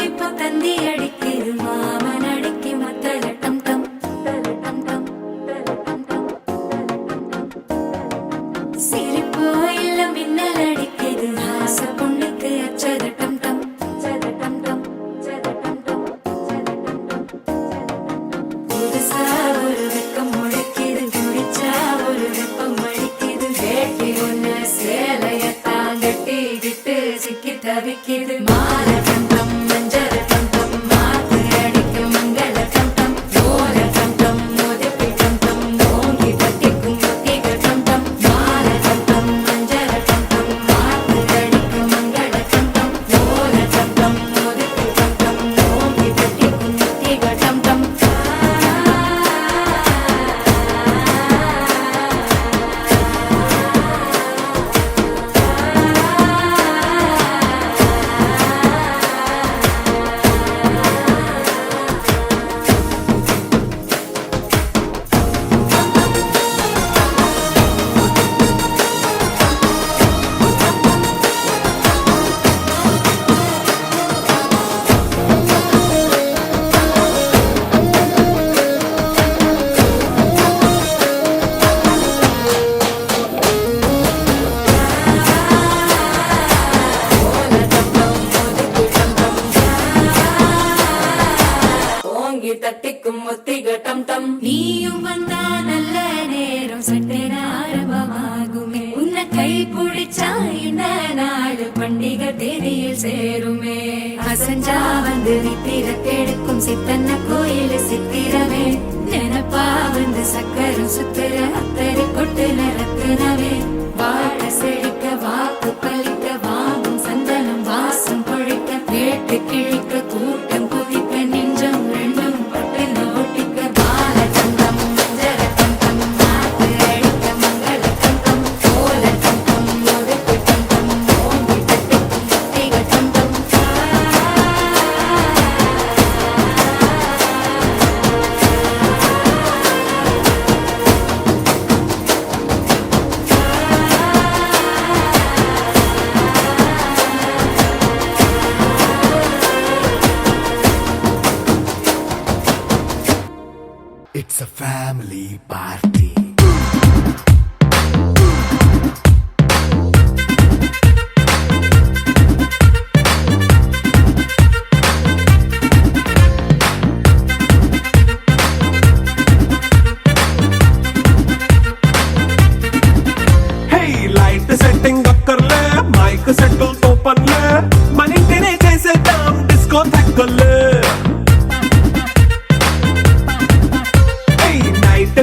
இப்போ தந்தி அடிக்குது மாமன் அடிக்கு மத்தள டம் டம் டம் டம் சிரிப்போ இல்ல மின்னல் அடிக்குது ஆச பொண்ணுக்கு அச்சத டம் டம் டம் டம் புதுசா ஒரு வெக்கம் முளைக்குது குடிச்சா ஒரு வெப்பம் அடிக்குது வேட்டி ஒண்ணு சேலையத்தான் கட்டிக்கிட்டு சிக்கி தவிக்குது மால டம் டம் மஞ்சள் டம் டம் மாத்து அடிக்கும் மங்கள டம் டம் ஓல டம் டம் மோதிப்பி டம் டம் ஓங்கி தட்டிக்கும் முத்திக டம் டம் மால டம் டம் மஞ்சள் டம் டம் மாத்து அடிக்கும் மங்கள டம் டம் ஓல டம் டம் மோதிப்பி டம் டம் ஓங்கி தட்டிக்கும் முத்திக டம் டம் தட்டிக்கும் முத்திக டம் டம் நீயும் வந்தா நல்ல நேரம் சட்டென ஆரம்பமாகுமே உன்னை கை பிடிச்சா இந்த நாடு பண்டிகை தேதியில் சேருமே அசஞ்சா வந்து நித்திர கெடுக்கும் சித்தன்ன கோயில் சித்திரமே நினப்பா வந்து சக்கரம் சுத்திர அத்தரை கொட்டு நிறத்தினவே வாழ செழிக்க வாக்கு பலிக்க வாங்கும் சந்தனம் வாசம் பொழிக்க கேட்டு கிழிக்க கூட்டம் குதிக்க நெஞ்சம் ரெண்டும் பட்டின ஒட்டிக்க பால தந்தம் மஞ்சள தந்தம் மாத்து அடிக்க மங்கள தந்தம் கோல தந்தம் ஒதுக்கு தந்தம் ஓங்கி தட்டிக்கும் முத்திக தந்தம் It's a family party. Hey, light setting कर ले, mic settle open ले, मनी तेरे जैसे दाम disco तक ले.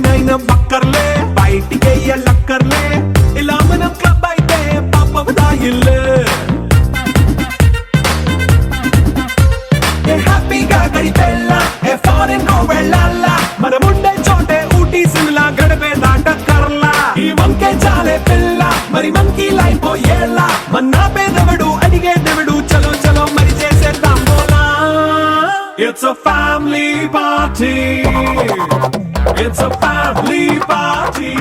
నైనా బక్కర్లే బయటికి లక్కర్లే ఇలా మనం క్లబ్ అయితే పాప దాయిల్లే ఏ హ్యాపీగా గడిపెళ్ళ ఏ ఫారెన్ కో వెళ్ళాల మనం ఉండే చోటే ఊటీ సిమ్లా గడిపే దాటక్కర్లా ఈ వంకే చాలే పిల్ల మరి మంకీ లైఫ్ ఏళ్ళ మన్నా పేదవడు అడిగే దేవుడు చలో చలో మరి చేసేద్దాం బోలా It's a family party. It's a family party.